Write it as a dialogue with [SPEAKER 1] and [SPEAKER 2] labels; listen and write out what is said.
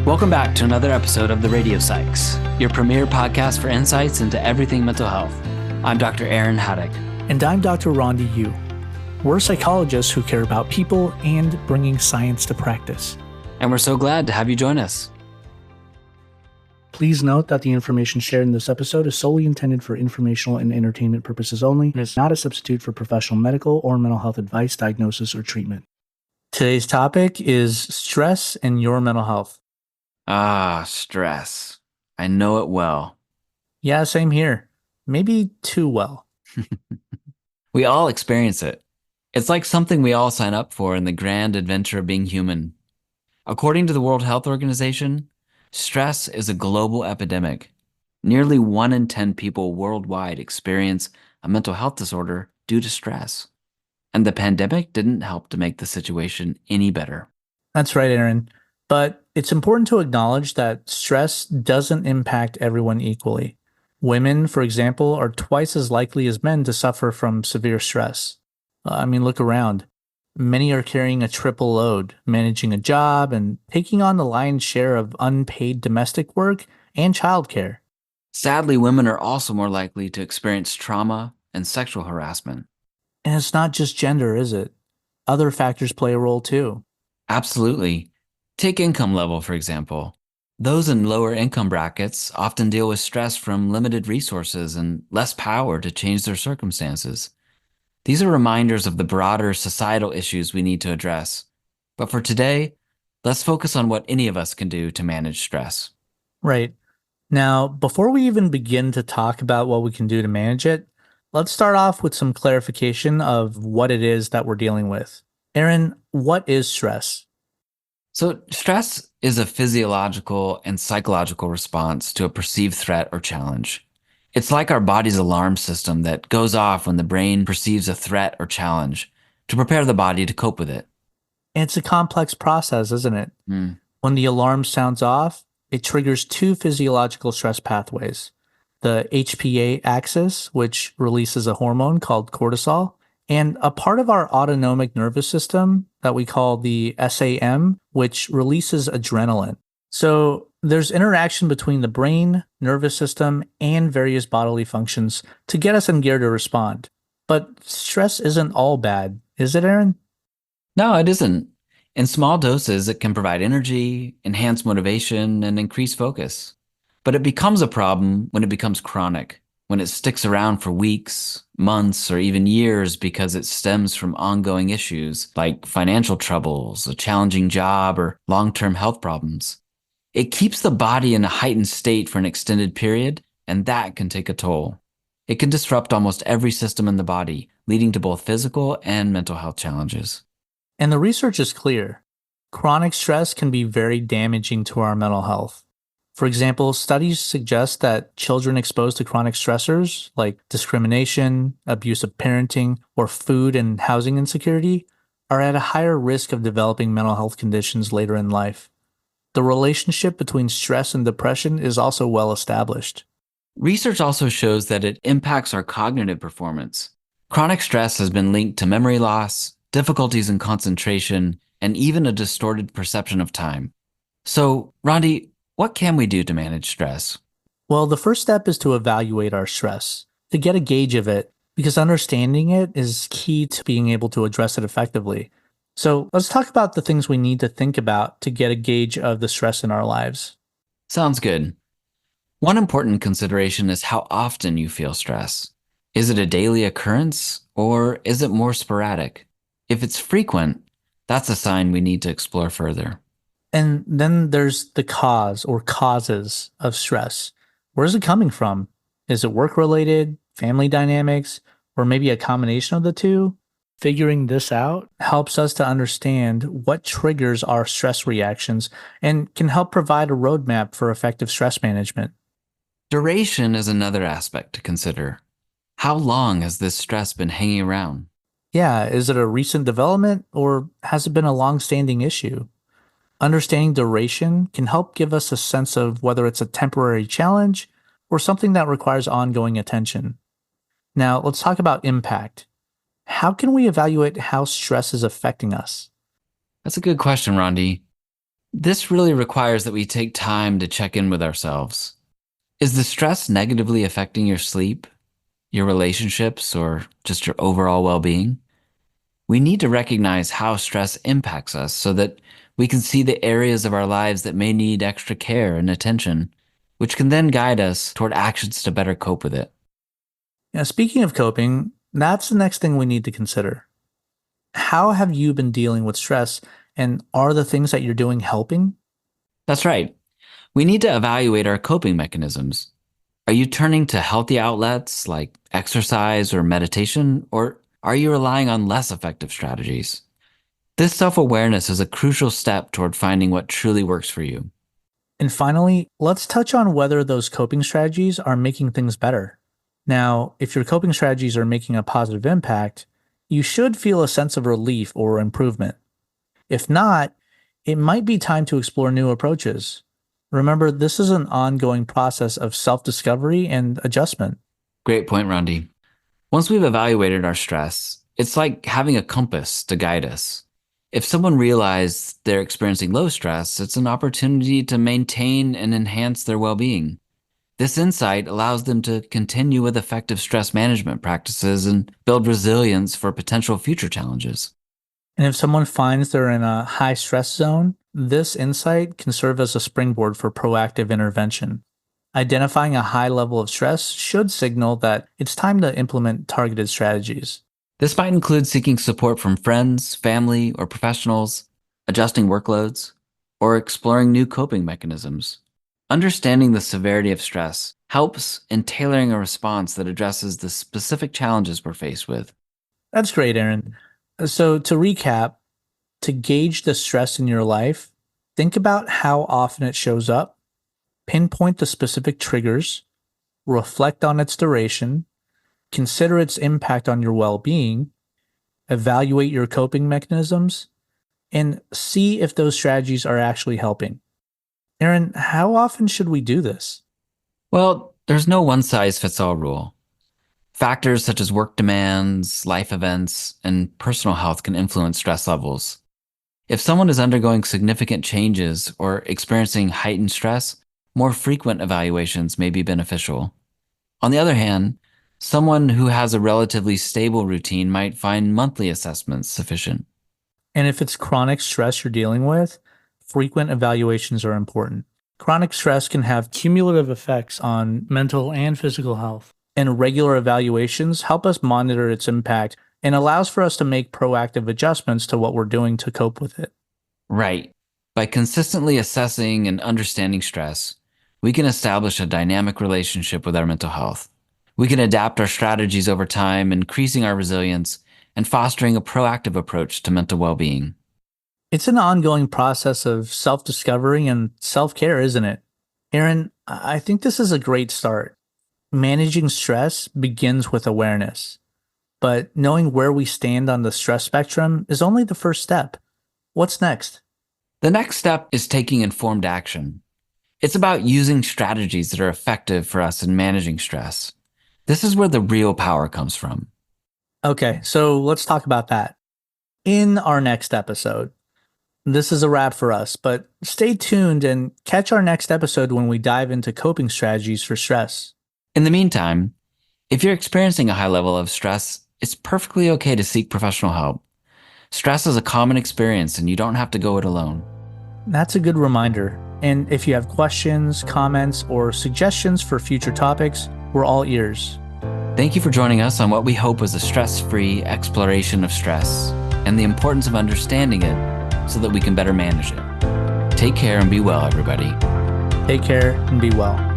[SPEAKER 1] Welcome back to another episode of The Radio Psychs, your premier podcast for insights into everything mental health. I'm Dr. Aaron Haddock.
[SPEAKER 2] And I'm Dr. Rhonda Yu. We're psychologists who care about people and bringing science to practice.
[SPEAKER 1] And we're so glad to have you join us.
[SPEAKER 2] Please note that the information shared in this episode is solely intended for informational and entertainment purposes only and is not a substitute for professional medical or mental health advice, diagnosis, or treatment. Today's topic is stress and your mental health.
[SPEAKER 1] Stress. I know it well.
[SPEAKER 2] Yeah, same here. Maybe too well.
[SPEAKER 1] We all experience it. It's like something we all sign up for in the grand adventure of being human. According to the World Health Organization, stress is a global epidemic. Nearly 1 in 10 people worldwide experience a mental health disorder due to stress. And the pandemic didn't help to make the situation any better.
[SPEAKER 2] That's right, Aaron. But it's important to acknowledge that stress doesn't impact everyone equally. Women, for example, are twice as likely as men to suffer from severe stress. Look around. Many are carrying a triple load, managing a job and taking on the lion's share of unpaid domestic work and childcare.
[SPEAKER 1] Sadly, women are also more likely to experience trauma and sexual harassment.
[SPEAKER 2] And it's not just gender, is it? Other factors play a role too.
[SPEAKER 1] Absolutely. Take income level, for example. Those in lower income brackets often deal with stress from limited resources and less power to change their circumstances. These are reminders of the broader societal issues we need to address. But for today, let's focus on what any of us can do to manage stress.
[SPEAKER 2] Right. Now, before we even begin to talk about what we can do to manage it, let's start off with some clarification of what it is that we're dealing with. Aaron, what is stress?
[SPEAKER 1] So stress is a physiological and psychological response to a perceived threat or challenge. It's like our body's alarm system that goes off when the brain perceives a threat or challenge to prepare the body to cope with it.
[SPEAKER 2] It's a complex process, isn't it? When the alarm sounds off, it triggers two physiological stress pathways. The HPA axis, which releases a hormone called cortisol, and a part of our autonomic nervous system that we call the SAM, which releases adrenaline. So there's interaction between the brain, nervous system, and various bodily functions to get us in gear to respond. But stress isn't all bad, is it, Aaron?
[SPEAKER 1] No, it isn't. In small doses, it can provide energy, enhance motivation, and increase focus. But it becomes a problem when it becomes chronic, when it sticks around for weeks, months, or even years because it stems from ongoing issues like financial troubles, a challenging job, or long-term health problems. It keeps the body in a heightened state for an extended period, and that can take a toll. It can disrupt almost every system in the body, leading to both physical and mental health challenges.
[SPEAKER 2] And the research is clear. Chronic stress can be very damaging to our mental health. For example, studies suggest that children exposed to chronic stressors like discrimination, abusive parenting, or food and housing insecurity are at a higher risk of developing mental health conditions later in life. The relationship between stress and depression is also well established.
[SPEAKER 1] Research also shows that it impacts our cognitive performance. Chronic stress has been linked to memory loss, difficulties in concentration, and even a distorted perception of time. So, Rondi, what can we do to manage stress?
[SPEAKER 2] Well, the first step is to evaluate our stress, to get a gauge of it, because understanding it is key to being able to address it effectively. So let's talk about the things we need to think about to get a gauge of the stress in our lives.
[SPEAKER 1] Sounds good. One important consideration is how often you feel stress. Is it a daily occurrence or is it more sporadic? If it's frequent, that's a sign we need to explore further.
[SPEAKER 2] And then there's the cause or causes of stress. Where is it coming from? Is it work-related, family dynamics, or maybe a combination of the two? Figuring this out helps us to understand what triggers our stress reactions and can help provide a roadmap for effective stress management.
[SPEAKER 1] Duration is another aspect to consider. How long has this stress been hanging around?
[SPEAKER 2] Yeah, is it a recent development or has it been a long-standing issue? Understanding duration can help give us a sense of whether it's a temporary challenge or something that requires ongoing attention. Now, let's talk about impact. How can we evaluate how stress is affecting us?
[SPEAKER 1] That's a good question, Rondi. This really requires that we take time to check in with ourselves. Is the stress negatively affecting your sleep, your relationships, or just your overall well being? We need to recognize how stress impacts us so that we can see the areas of our lives that may need extra care and attention, which can then guide us toward actions to better cope with it.
[SPEAKER 2] Now, speaking of coping, that's the next thing we need to consider. How have you been dealing with stress, and are the things that you're doing helping?
[SPEAKER 1] That's right. We need to evaluate our coping mechanisms. Are you turning to healthy outlets like exercise or meditation, or are you relying on less effective strategies? This self awareness is a crucial step toward finding what truly works for you.
[SPEAKER 2] And finally, let's touch on whether those coping strategies are making things better. Now, if your coping strategies are making a positive impact, you should feel a sense of relief or improvement. If not, it might be time to explore new approaches. Remember, this is an ongoing process of self discovery and adjustment.
[SPEAKER 1] Great point, Rondi. Once we've evaluated our stress, it's like having a compass to guide us. If someone realizes they're experiencing low stress, it's an opportunity to maintain and enhance their well being. This insight allows them to continue with effective stress management practices and build resilience for potential future challenges.
[SPEAKER 2] And if someone finds they're in a high stress zone, this insight can serve as a springboard for proactive intervention. Identifying a high level of stress should signal that it's time to implement targeted strategies.
[SPEAKER 1] This might include seeking support from friends, family, or professionals, adjusting workloads, or exploring new coping mechanisms. Understanding the severity of stress helps in tailoring a response that addresses the specific challenges we're faced with.
[SPEAKER 2] That's great, Aaron. So, to recap, to gauge the stress in your life, think about how often it shows up, pinpoint the specific triggers, reflect on its duration, consider its impact on your well being, evaluate your coping mechanisms, and see if those strategies are actually helping. Aaron, how often should we do this?
[SPEAKER 1] Well, there's no one size fits all rule. Factors such as work demands, life events, and personal health can influence stress levels. If someone is undergoing significant changes or experiencing heightened stress, more frequent evaluations may be beneficial. On the other hand, someone who has a relatively stable routine might find monthly assessments sufficient.
[SPEAKER 2] And if it's chronic stress you're dealing with, frequent evaluations are important. Chronic stress can have cumulative effects on mental and physical health. And regular evaluations help us monitor its impact and allows for us to make proactive adjustments to what we're doing to cope with it.
[SPEAKER 1] Right. By consistently assessing and understanding stress, we can establish a dynamic relationship with our mental health. We can adapt our strategies over time, increasing our resilience and fostering a proactive approach to mental well-being.
[SPEAKER 2] It's an ongoing process of self discovery and self care, isn't it? Aaron, I think this is a great start. Managing stress begins with awareness, but knowing where we stand on the stress spectrum is only the first step. What's next?
[SPEAKER 1] The next step is taking informed action. It's about using strategies that are effective for us in managing stress. This is where the real power comes from.
[SPEAKER 2] Okay, so let's talk about that in our next episode. This is a wrap for us, but stay tuned and catch our next episode when we dive into coping strategies for stress.
[SPEAKER 1] In the meantime, if you're experiencing a high level of stress, it's perfectly okay to seek professional help. Stress is a common experience and you don't have to go it alone.
[SPEAKER 2] That's a good reminder. And if you have questions, comments, or suggestions for future topics, we're all ears.
[SPEAKER 1] Thank you for joining us on what we hope was a stress-free exploration of stress and the importance of understanding it so that we can better manage it. Take care and be well, everybody.
[SPEAKER 2] Take care and be well.